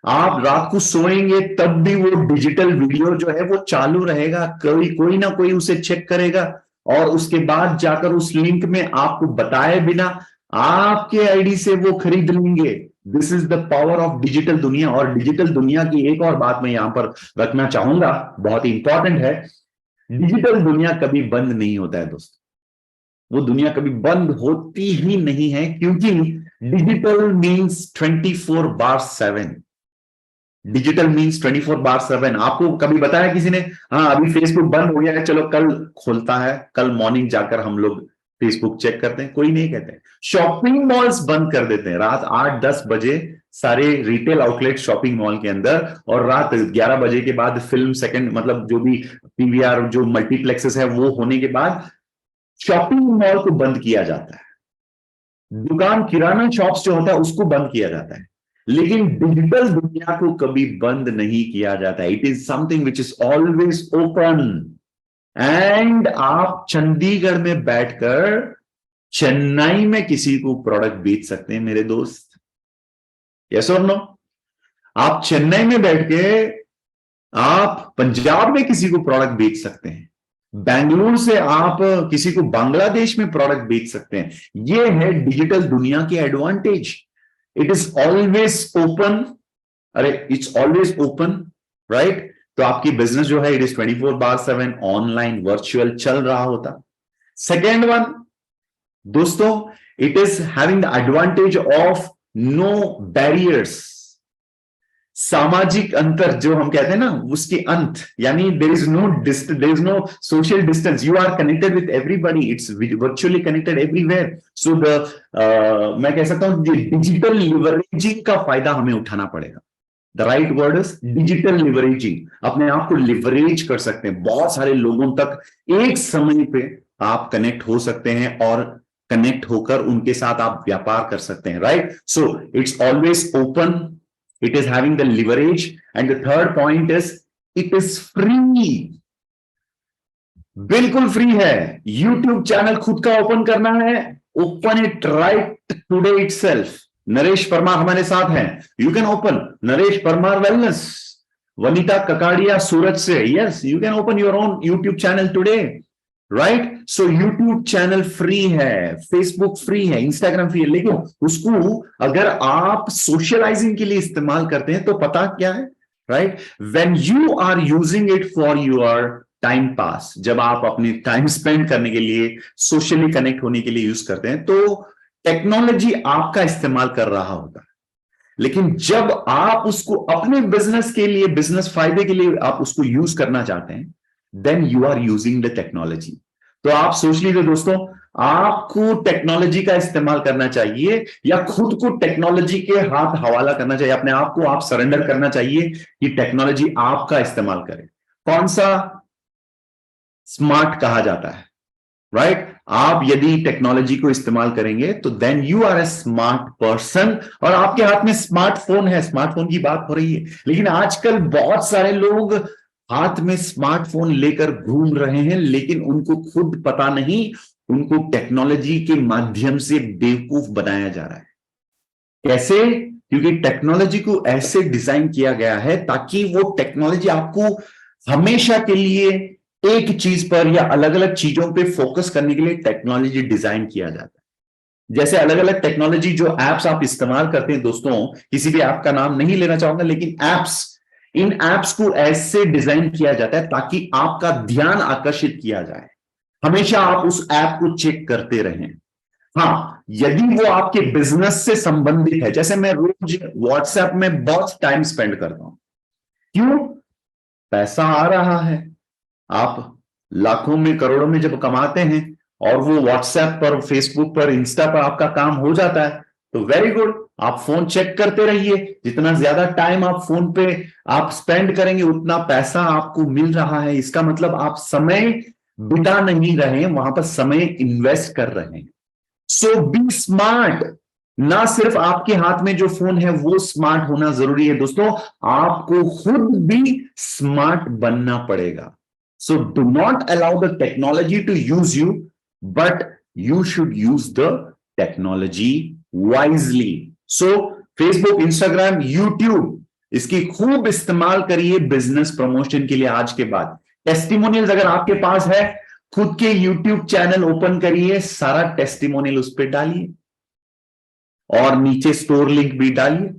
आप रात को सोएंगे तब भी वो डिजिटल वीडियो जो है वो चालू रहेगा, कोई ना कोई उसे चेक करेगा, और उसके बाद जाकर उस लिंक में आपको बताए बिना आपके आईडी से वो खरीद लेंगे। This is the power of digital दुनिया। और डिजिटल दुनिया की एक और बात मैं यहां पर रखना चाहूंगा, बहुत ही इंपॉर्टेंट है, डिजिटल दुनिया कभी बंद नहीं होता है दोस्तों, वो दुनिया कभी बंद होती ही नहीं है, क्योंकि डिजिटल मीन्स 24/7। Digital means 24/7। आपको कभी बताया किसी ने, हाँ अभी फेसबुक बंद हो गया है, चलो कल खोलता है, कल मॉर्निंग जाकर हम लोग फेसबुक चेक करते हैं? कोई नहीं कहते। शॉपिंग मॉल्स बंद कर देते हैं रात 8-10 बजे, सारे रिटेल आउटलेट शॉपिंग मॉल के अंदर, और रात 11 बजे के बाद फिल्म सेकंड, मतलब जो भी पीवीआर जो मल्टीप्लेक्सेस है वो होने के बाद शॉपिंग मॉल को बंद किया जाता है। दुकान, किराना शॉप्स जो होता है उसको बंद किया जाता है, लेकिन डिजिटल दुनिया को कभी बंद नहीं किया जाता। It is something which is always open. And आप चंडीगढ़ में बैठकर चेन्नई में किसी को प्रोडक्ट बेच सकते हैं मेरे दोस्त, यस और नो? आप चेन्नई में बैठ के आप पंजाब में किसी को प्रोडक्ट बेच सकते हैं, बेंगलुरु से आप किसी को बांग्लादेश में प्रोडक्ट बेच सकते हैं। ये है डिजिटल दुनिया की advantage. It is always open. अरे इट्स ऑलवेज ओपन, राइट? तो आपकी बिजनेस जो है इट इज 24/7 ऑनलाइन वर्चुअल चल रहा होता। सेकेंड वन दोस्तों, it is having the advantage of no barriers. सामाजिक अंतर जो हम कहते हैं ना, उसके अंत, यानी there is no social distance, you are connected with everybody, it's virtually connected everywhere. So मैं कह सकता हूं डिजिटल लिवरेजिंग का फायदा हमें उठाना पड़ेगा। The right word is digital leveraging. अपने आप को लिवरेज कर सकते हैं, बहुत सारे लोगों तक एक समय पे आप कनेक्ट हो सकते हैं और कनेक्ट होकर उनके साथ आप व्यापार कर सकते हैं, right? So it's always open, it is having the leverage, and the third point is it is free. बिल्कुल फ्री है। यूट्यूब चैनल खुद का ओपन करना है, open it right today itself. Naresh Parmar हमारे साथ हैं, you can open Naresh Parmar wellness, Vanita Kakadia Surat से, yes you can open your own YouTube channel today, right? So YouTube channel free है, फेसबुक फ्री है, इंस्टाग्राम फ्री है, लेकिन उसको अगर आप सोशलाइजिंग के लिए इस्तेमाल करते हैं तो पता क्या है, right? When you are using it for your time pass, जब आप अपनी टाइम स्पेंड करने के लिए, सोशली कनेक्ट होने के लिए यूज करते हैं, तो टेक्नोलॉजी आपका इस्तेमाल कर रहा होता है। लेकिन जब आप उसको अपने बिजनेस के लिए, बिजनेस फायदे के लिए आप उसको यूज करना चाहते हैं, then you are using the technology. तो आप सोच लीजिए दोस्तों, आपको टेक्नोलॉजी का इस्तेमाल करना चाहिए या खुद को टेक्नोलॉजी के हाथ हवाला करना चाहिए, अपने आप को आप सरेंडर करना चाहिए कि टेक्नोलॉजी आपका इस्तेमाल करे। कौन सा स्मार्ट कहा जाता है, राइट? आप यदि टेक्नोलॉजी को इस्तेमाल करेंगे तो then you are a smart person, और आपके हाथ में स्मार्टफोन है, स्मार्टफोन की बात हो रही है। लेकिन आजकल बहुत सारे लोग हाथ में स्मार्टफोन लेकर घूम रहे हैं, लेकिन उनको खुद पता नहीं, उनको टेक्नोलॉजी के माध्यम से बेवकूफ बनाया जा रहा है। कैसे? क्योंकि टेक्नोलॉजी को ऐसे डिजाइन किया गया है ताकि वो टेक्नोलॉजी आपको हमेशा के लिए एक चीज पर या अलग अलग चीजों पे फोकस करने के लिए टेक्नोलॉजी डिजाइन किया जाता है। जैसे अलग अलग टेक्नोलॉजी जो एप्स आप इस्तेमाल करते हैं दोस्तों, किसी भी ऐप का नाम नहीं लेना चाहूंगा, लेकिन एप्स, इन एप्स को ऐसे डिजाइन किया जाता है ताकि आपका ध्यान आकर्षित किया जाए, हमेशा आप उस ऐप को चेक करते रहें। हाँ, यदि वो आपके बिजनेस से संबंधित है, जैसे मैं रोज व्हाट्सएप में बहुत टाइम स्पेंड करता हूं, क्यों? पैसा आ रहा है। आप लाखों में, करोड़ों में जब कमाते हैं और वो व्हाट्सएप पर, फेसबुक पर, इंस्टा पर आपका काम हो जाता है, तो वेरी गुड, आप फोन चेक करते रहिए। जितना ज्यादा टाइम आप फोन पे आप स्पेंड करेंगे, उतना पैसा आपको मिल रहा है। इसका मतलब आप समय बिता नहीं रहे हैं, वहां पर समय इन्वेस्ट कर रहे हैं। सो बी स्मार्ट। ना सिर्फ आपके हाथ में जो फोन है वो स्मार्ट होना जरूरी है दोस्तों, आपको खुद भी स्मार्ट बनना पड़ेगा। So do not allow the technology to use you, but you should use the technology wisely. So Facebook, Instagram, YouTube, इसकी खूब इस्तेमाल करिए बिजनेस प्रमोशन के लिए। आज के बाद टेस्टिमोनियल्स अगर आपके पास है, खुद के YouTube चैनल ओपन करिए, सारा टेस्टिमोनियल उस पर डालिए और नीचे स्टोर लिंक भी डालिए,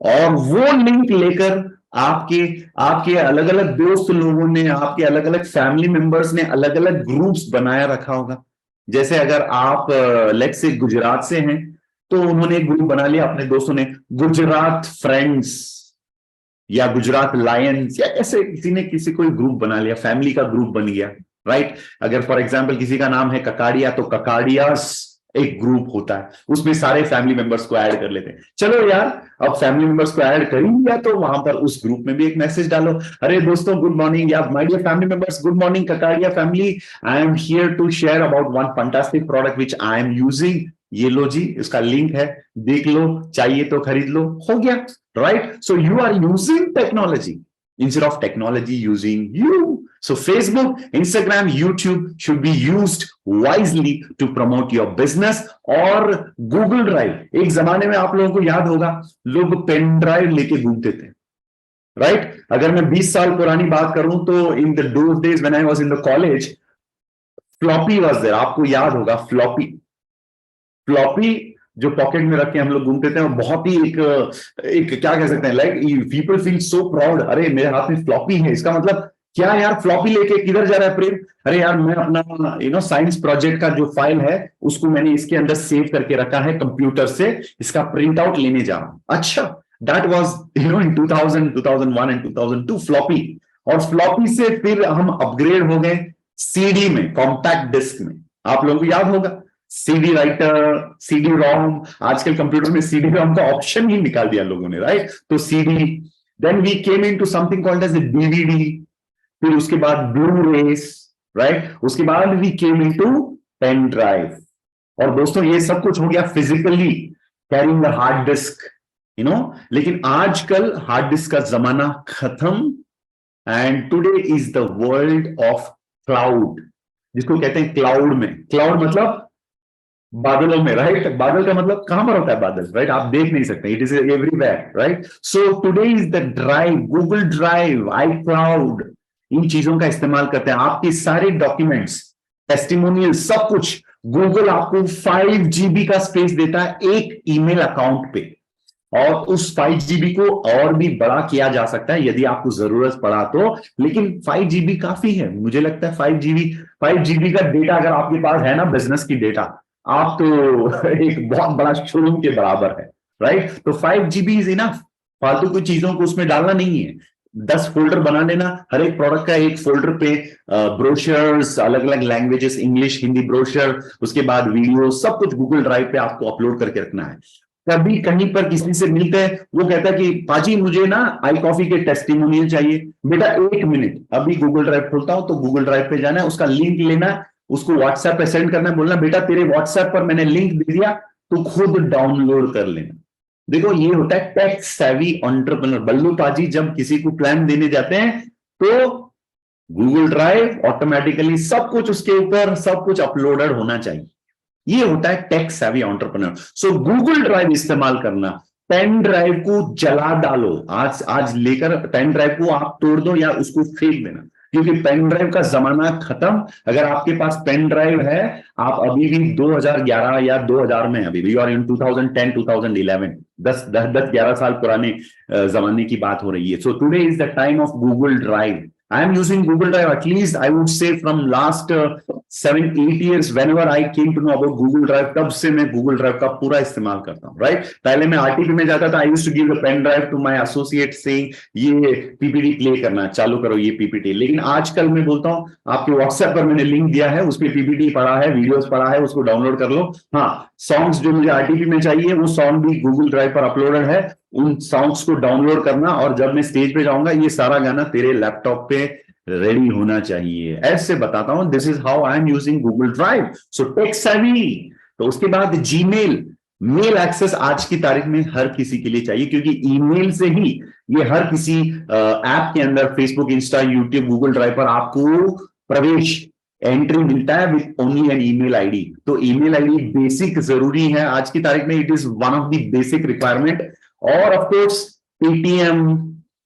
और वो लिंक लेकर आपके अलग अलग दोस्त लोगों ने, आपके अलग अलग फैमिली मेंबर्स ने अलग अलग ग्रुप्स बनाया रखा होगा। जैसे अगर आप लेट्स से गुजरात से हैं, तो उन्होंने एक ग्रुप बना लिया अपने दोस्तों ने, गुजरात फ्रेंड्स या गुजरात लायंस, या ऐसे किसी ने किसी कोई ग्रुप बना लिया, फैमिली का ग्रुप बन गया, राइट? अगर फॉर एग्जाम्पल किसी का नाम है ककाड़िया, तो ककाड़ियास एक ग्रुप होता है, उसमें सारे फैमिली मेंबर्स को ऐड कर लेते हैं। चलो यार, अब फैमिली मेंबर्स को ऐड कर लिया तो वहां पर उस ग्रुप में भी एक मैसेज डालो, अरे दोस्तों गुड मॉर्निंग, या my dear family members good morning Kakadia family, I am here to share about one fantastic product which I am using. ये लो जी, इसका लिंक है, देख लो, चाहिए तो खरीद लो, हो गया, right? So you are using technology instead of technology using you. So Facebook, Instagram, YouTube should be used wisely to promote your business. और Google Drive, एक जमाने में आप लोगों को याद होगा, लोग पेन ड्राइव लेके घूमते थे, राइट? अगर मैं 20 साल पुरानी बात करूं तो in the those days when I was in the college, floppy was there. आपको याद होगा फ्लॉपी जो पॉकेट में रख के हम लोग घूमते थे, और बहुत ही एक क्या कह सकते हैं, like people feel so proud, अरे मेरे हाथ में फ्लॉपी है। इसका मतलब क्या यार, फ्लॉपी लेके किधर जा रहा है प्रेम? अरे यार, मैं अपना साइंस प्रोजेक्ट का जो फाइल है उसको मैंने इसके अंदर सेव करके रखा है कंप्यूटर से, इसका प्रिंट आउट लेने जा रहा हूं। अच्छा, that was in 2000, 2001 and 2002 floppy. और फ्लॉपी से फिर हम अपग्रेड हो गए सीडी में, कॉम्पैक्ट डिस्क में। आप लोगों को याद होगा सीडी राइटर, सीडी रोम, आजकल कंप्यूटर में सीडी रोम का ऑप्शन ही निकाल दिया लोगों ने, राइट? तो CD, then we came into something called as a DVD, फिर उसके बाद ब्लू रेस, राइट, उसके बाद we came into pen drive. और दोस्तों ये सब कुछ हो गया physically carrying the hard disk, लेकिन आजकल हार्ड डिस्क का जमाना खत्म, and today is the world of cloud, जिसको कहते हैं क्लाउड में। क्लाउड मतलब बादलों में, राइट। बादल का मतलब कहां पर होता है बादल, राइट, आप देख नहीं सकते, it is everywhere, right. So today is the drive, Google drive, iCloud, इन चीजों का इस्तेमाल करते हैं। आपके सारे डॉक्यूमेंट्स, टेस्टिमोनियल, सब कुछ गूगल आपको 5 GB का स्पेस देता है एक ईमेल अकाउंट पे, और उस 5 GB को और भी बड़ा किया जा सकता है यदि आपको जरूरत पड़ा तो, लेकिन 5 GB काफी है। मुझे लगता है 5 GB का डेटा अगर आपके पास है ना, बिजनेस की डेटा, आप तो एक बहुत बड़ा शोरूम के बराबर है, राइट। तो 5 GB इज इनफ, फालतू की चीजों को उसमें डालना नहीं है। 10 फोल्डर बना लेना, हर एक प्रोडक्ट का एक फोल्डर पे ब्रोशर्स, अलग अलग लैंग्वेजेस, इंग्लिश हिंदी ब्रोशर, उसके बाद वीडियो, सब कुछ गूगल ड्राइव पे आपको अपलोड करके रखना है। कभी कहीं पर किसी से मिलते हैं, वो कहता है कि पाजी मुझे ना आई कॉफी के टेस्टिमोनियल चाहिए। बेटा 1 मिनट, अभी गूगल ड्राइव खोलता हूं, तो गूगल ड्राइव पे जाना है, उसका लिंक लेना है, उसको व्हाट्सएप पे सेंड करना है, बोलना बेटा तेरे व्हाट्सएप पर मैंने लिंक दे दिया, तो खुद डाउनलोड कर लेना। देखो ये होता है टेक सेवी एंटरप्रेन्योर। बल्लू पाजी जब किसी को प्लान देने जाते हैं तो गूगल ड्राइव ऑटोमेटिकली सब कुछ उसके ऊपर, सब कुछ अपलोडेड होना चाहिए। ये होता है टेक सेवी एंटरप्रेन्योर। सो गूगल ड्राइव इस्तेमाल करना, पेन ड्राइव को जला डालो, आज लेकर पेन ड्राइव को आप तोड़ दो या उसको फेंक देना, क्योंकि पेन ड्राइव का जमाना खत्म। अगर आपके पास पेन ड्राइव है, आप अभी भी 2011 या 2000 में, अभी भी और इन 2010 2011 10-11 साल पुराने जमाने की बात हो रही है। सो today is the time of Google drive. I am using Google Drive at least I would say from last 7-8 years. Whenever I came to know about Google Drive, तब से मैं Google Drive का पूरा इस्तेमाल करता हूँ, राइट। पहले मैं RTP में जाता था, I used to give the pen drive to my associate saying ये PPT प्ले करना, चालू करो ये PPT। लेकिन आजकल मैं बोलता हूँ आपके WhatsApp पर मैंने लिंक दिया है, उस पर PPT पड़ा है, वीडियोस पड़ा है, उसको डाउनलोड कर लो। हाँ, सॉन्ग्स जो मुझे RTP में चाहिए वो सॉन्ग भी Google Drive पर अपलोडेड है, उन सॉन्ग्स को डाउनलोड करना, और जब मैं स्टेज पे जाऊंगा ये सारा गाना तेरे लैपटॉप पे रेडी होना चाहिए। ऐसे बताता हूं, this is how I am using Google drive. So tech savvy. तो उसके बाद जीमेल, मेल एक्सेस आज की तारीख में हर किसी के लिए चाहिए, क्योंकि ईमेल से ही ये हर किसी ऐप के अंदर, Facebook, Insta, YouTube, Google drive पर आपको प्रवेश, एंट्री मिलता है with only an email ID. तो ईमेल आईडी बेसिक जरूरी है आज की तारीख में, it is one of the basic requirement. और ऑफ कोर्स पेटीएम,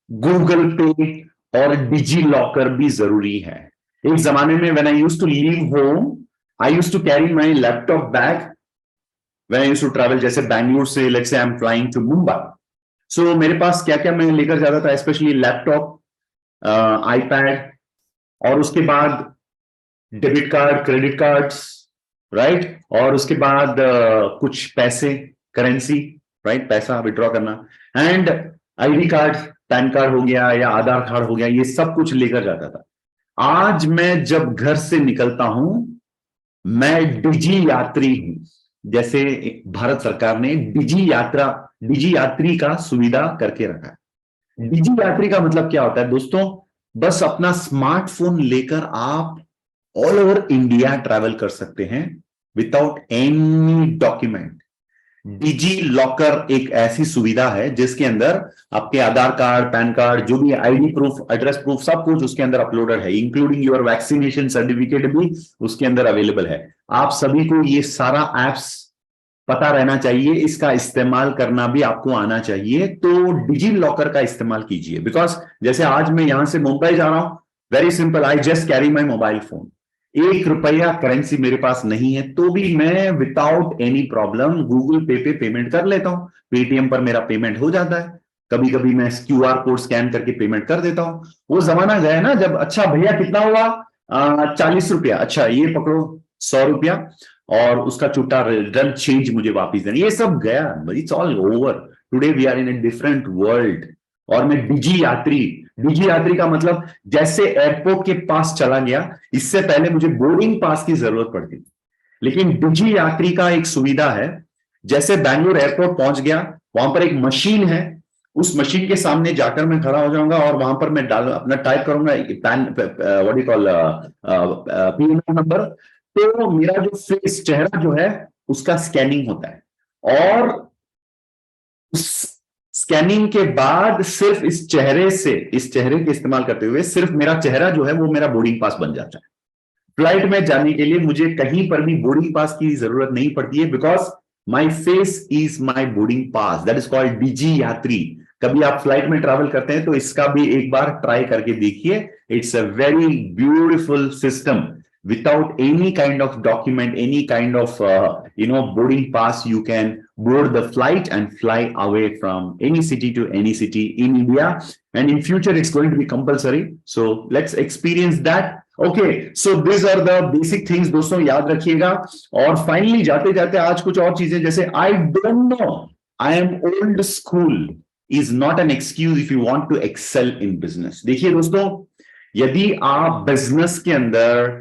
गूगल पे और डिजी लॉकर भी जरूरी है। एक जमाने में when I used to leave home, I used to carry my laptop bag when I used to travel, जैसे बैंगलोर से let's say I am flying to Mumbai. So मेरे पास क्या क्या मैं लेकर जाता था, स्पेशली लैपटॉप, आईपैड, और उसके बाद debit card, credit cards, right, और उसके बाद कुछ पैसे, करेंसी, राइट, पैसा विड्रॉ करना, and ID card, pan card हो गया या आधार कार्ड हो गया, ये सब कुछ लेकर जाता था। आज मैं जब घर से निकलता हूं, मैं डिजी यात्री हूं। जैसे भारत सरकार ने डिजी यात्री का सुविधा करके रखा है। डिजी यात्री का मतलब क्या होता है दोस्तों? बस अपना स्मार्टफोन लेकर आप ऑल ओवर इंडिया ट्रैवल कर सकते हैं without any document. Digi locker एक ऐसी सुविधा है जिसके अंदर आपके आधार कार्ड, पैन कार्ड, जो भी आईडी प्रूफ, एड्रेस प्रूफ, सब कुछ उसके अंदर अपलोडेड है, इंक्लूडिंग योर वैक्सीनेशन सर्टिफिकेट भी उसके अंदर अवेलेबल है। आप सभी को ये सारा एप्स पता रहना चाहिए, इसका इस्तेमाल करना भी आपको आना चाहिए। तो डिजी लॉकर का इस्तेमाल कीजिए, बिकॉज जैसे आज मैं यहां से मुंबई जा रहा हूं, very simple, I just carry my mobile phone. 1 रुपया करेंसी मेरे पास नहीं है, तो भी मैं विदाउट एनी प्रॉब्लम गूगल पे पे पेमेंट कर लेता हूं। पेटीएम पर मेरा पेमेंट हो जाता है, कभी कभी मैं QR कोड स्कैन करके पेमेंट कर देता हूं। वो जमाना गया ना जब, अच्छा भैया कितना हुआ, 40 रुपया, अच्छा ये पकड़ो 100 रुपया, और उसका छुट्टा रिटर्न चेंज मुझे वापिस देना, ये सब गया, it's all over. Today we are in a different world. और मैं डिजी यात्री का मतलब जैसे एयरपोर्ट के पास चला गया, इससे पहले मुझे बोर्डिंग पास की जरूरत पड़ती थी, लेकिन डिजी यात्री का एक सुविधा है, जैसे बैंगलोर एयरपोर्ट पहुंच गया, वहां पर एक मशीन है, उस मशीन के सामने जाकर मैं खड़ा हो जाऊंगा और वहां पर मैं अपना टाइप करूंगा pan what do call PNR number. तो मेरा जो फेस चेहरा जो है उसका स्कैनिंग होता है और उस स्कैनिंग के बाद सिर्फ इस चेहरे के इस्तेमाल करते हुए सिर्फ मेरा चेहरा जो है वो मेरा बोर्डिंग पास बन जाता है। फ्लाइट में जाने के लिए मुझे कहीं पर भी बोर्डिंग पास की जरूरत नहीं पड़ती है, because my face is my boarding pass. That is called DG यात्री। कभी आप फ्लाइट में ट्रैवल करते हैं तो इसका भी एक बार ट्राई करके देखिए। It's a very beautiful system. Without any kind of document, any kind of boarding pass, you can board the flight and fly away from any city to any city in India. And in future, it's going to be compulsory. So let's experience that. Okay, so these are the basic things दोस्तों याद रखिएगा। और finally जाते जाते आज कुछ और चीजें, जैसे I don't know, I am old school is not an excuse if you want to excel in business. देखिए दोस्तों, यदि आप बिजनेस के अंदर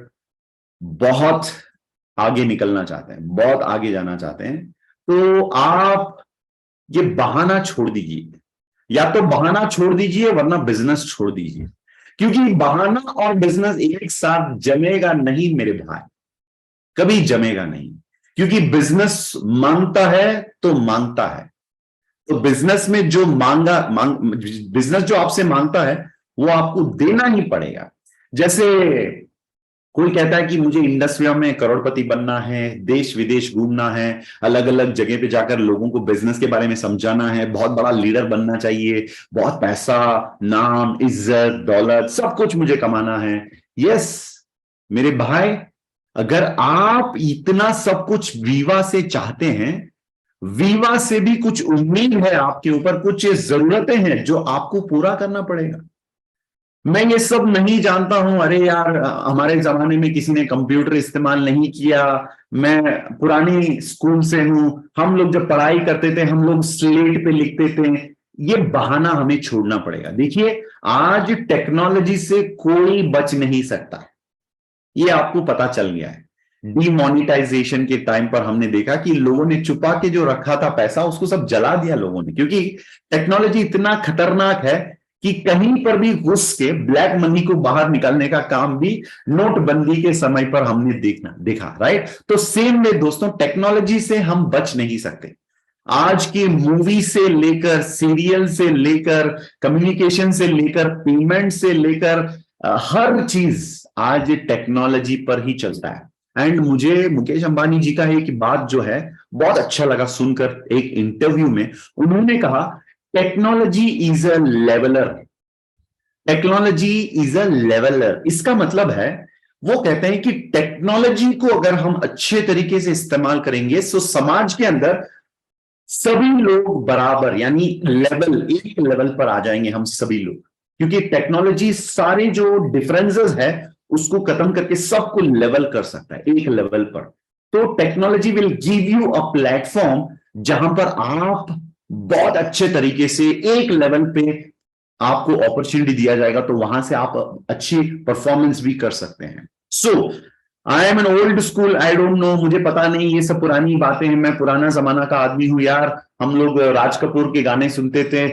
बहुत आगे निकलना चाहते हैं, बहुत आगे जाना चाहते हैं, तो आप ये बहाना छोड़ दीजिए। या तो बहाना छोड़ दीजिए वरना बिजनेस छोड़ दीजिए, क्योंकि बहाना और बिजनेस एक साथ जमेगा नहीं मेरे भाई, कभी जमेगा नहीं। क्योंकि बिजनेस मांगता है तो मांगता है, तो बिजनेस में जो बिजनेस जो आपसे मांगता है वो आपको देना ही पड़ेगा। जैसे कोई कहता है कि मुझे इंडस्ट्री में करोड़पति बनना है, देश विदेश घूमना है, अलग अलग जगह पे जाकर लोगों को बिजनेस के बारे में समझाना है, बहुत बड़ा लीडर बनना चाहिए, बहुत पैसा, नाम, इज्जत, दौलत सब कुछ मुझे कमाना है। यस मेरे भाई, अगर आप इतना सब कुछ वीवा से चाहते हैं, वीवा से भी कुछ उम्मीद है आपके ऊपर, कुछ जरूरतें हैं जो आपको पूरा करना पड़ेगा। मैं ये सब नहीं जानता हूं, अरे यार हमारे जमाने में किसी ने कंप्यूटर इस्तेमाल नहीं किया, मैं पुरानी स्कूल से हूं, हम लोग जब पढ़ाई करते थे हम लोग स्लेट पे लिखते थे, ये बहाना हमें छोड़ना पड़ेगा। देखिए आज टेक्नोलॉजी से कोई बच नहीं सकता, ये आपको पता चल गया है। डिमोनिटाइजेशन के टाइम पर हमने देखा कि लोगों ने छुपा के जो रखा था पैसा उसको सब जला दिया लोगों ने, क्योंकि टेक्नोलॉजी इतना खतरनाक है कि कहीं पर भी घुस के ब्लैक मनी को बाहर निकालने का काम भी नोटबंदी के समय पर हमने देखा, राइट। तो सेम वे दोस्तों, टेक्नोलॉजी से हम बच नहीं सकते। आज की मूवी से लेकर, सीरियल से लेकर, कम्युनिकेशन से लेकर, पेमेंट से लेकर हर चीज आज टेक्नोलॉजी पर ही चलता है। एंड मुझे मुकेश अंबानी जी का एक बात जो है बहुत अच्छा लगा सुनकर, एक इंटरव्यू में उन्होंने कहा technology is a leveller. Technology is a leveller, इसका मतलब है वो कहते हैं कि टेक्नोलॉजी को अगर हम अच्छे तरीके से इस्तेमाल करेंगे तो समाज के अंदर सभी लोग बराबर, यानी लेवल, एक लेवल पर आ जाएंगे हम सभी लोग, क्योंकि टेक्नोलॉजी सारे जो डिफरेंसेस है उसको खत्म करके सबको लेवल कर सकता है एक लेवल पर। तो technology will give you a platform जहां पर आप बहुत अच्छे तरीके से एक लेवल पे आपको अपॉर्चुनिटी दिया जाएगा, तो वहां से आप अच्छी परफॉर्मेंस भी कर सकते हैं। So I am an old school, I don't know, मुझे पता नहीं, ये सब पुरानी बातें हैं, मैं पुराना जमाना का आदमी हूं यार। हम लोग राज कपूर के गाने सुनते थे,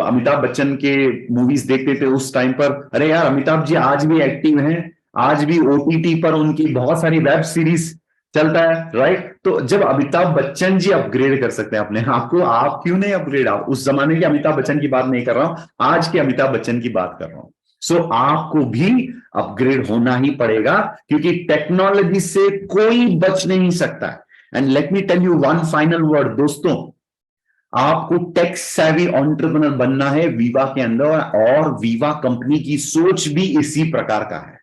अमिताभ बच्चन के मूवीज देखते थे उस टाइम पर। अरे यार अमिताभ जी आज भी एक्टिव हैं, आज भी ओटीटी पर उनकी बहुत सारी वेब सीरीज चलता है, राइट। तो जब अमिताभ बच्चन जी अपग्रेड कर सकते हैं अपने आप को, आप क्यों नहीं अपग्रेड? आप उस जमाने के अमिताभ बच्चन की बात नहीं कर रहा हूं, आज के अमिताभ बच्चन की बात कर रहा हूं। सो आपको भी अपग्रेड होना ही पड़ेगा, क्योंकि टेक्नोलॉजी से कोई बच नहीं सकता। And let me tell you one final word दोस्तों, आपको टेक सेवी एंटरप्रेन्योर बनना है वीवा के अंदर, और वीवा कंपनी की सोच भी इसी प्रकार का है।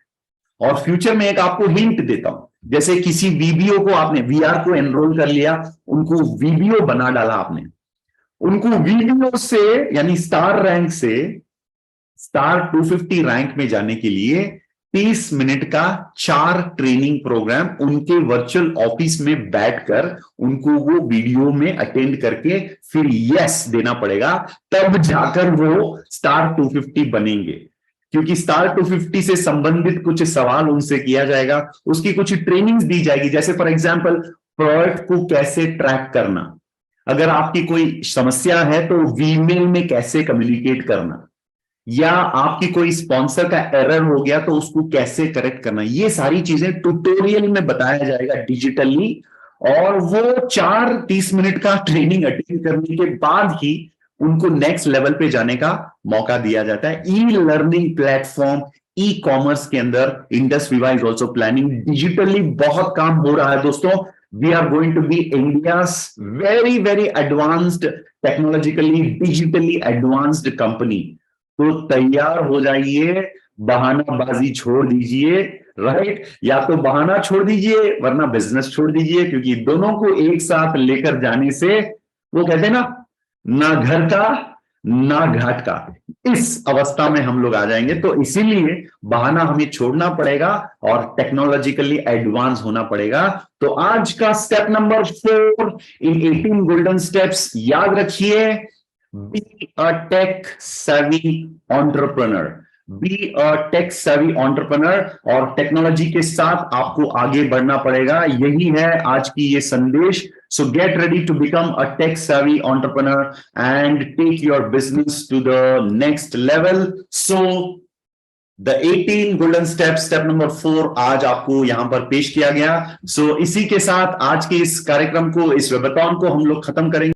और फ्यूचर में एक आपको हिंट देता हूं, जैसे किसी वीबीओ को आपने, वीआर को एनरोल कर लिया, उनको वीबीओ बना डाला आपने, उनको वीबीओ से यानी स्टार रैंक से स्टार 250 रैंक में जाने के लिए 30 मिनट का 4 ट्रेनिंग प्रोग्राम उनके वर्चुअल ऑफिस में बैठकर उनको वो वीडियो में अटेंड करके फिर यस देना पड़ेगा, तब जाकर वो स्टार 250 बनेंगे। क्योंकि स्टार 250 से संबंधित कुछ सवाल उनसे किया जाएगा, उसकी कुछ ट्रेनिंग्स दी जाएगी, जैसे फॉर एग्जांपल प्रोडक्ट को कैसे ट्रैक करना, अगर आपकी कोई समस्या है तो ईमेल में कैसे कम्युनिकेट करना, या आपकी कोई स्पॉन्सर का एरर हो गया तो उसको कैसे करेक्ट करना, ये सारी चीजें ट्यूटोरियल में बताया जाएगा डिजिटली। और वो 4-30 मिनट का ट्रेनिंग अटेंड करने के बाद ही उनको नेक्स्ट लेवल पे जाने का मौका दिया जाता है। E learning platform, e commerce के अंदर इंडस विवा इज ऑल्सो प्लानिंग। डिजिटली बहुत काम हो रहा है दोस्तों। We are going to be India's very very advanced, technologically digitally advanced company. तो तैयार हो जाइए, बहानाबाजी छोड़ दीजिए, राइट? या तो बहाना छोड़ दीजिए वरना बिजनेस छोड़ दीजिए, क्योंकि दोनों को एक साथ लेकर जाने से वो कहते हैं ना घर का ना घाट का, इस अवस्था में हम लोग आ जाएंगे। तो इसीलिए बहाना हमें छोड़ना पड़ेगा और टेक्नोलॉजिकली एडवांस होना पड़ेगा। तो आज का स्टेप नंबर 4 इन 18 गोल्डन स्टेप्स याद रखिए, be a tech savvy entrepreneur. Be a tech savvy entrepreneur, और टेक्नोलॉजी के साथ आपको आगे बढ़ना पड़ेगा। यही है आज की ये संदेश। So get ready to become a tech savvy entrepreneur and take your business to the next level. So the 18 golden steps, step number 4 आज आपको यहां पर पेश किया गया। So इसी के साथ आज के इस कार्यक्रम को, इस वेबथॉन को हम लोग खत्म करेंगे।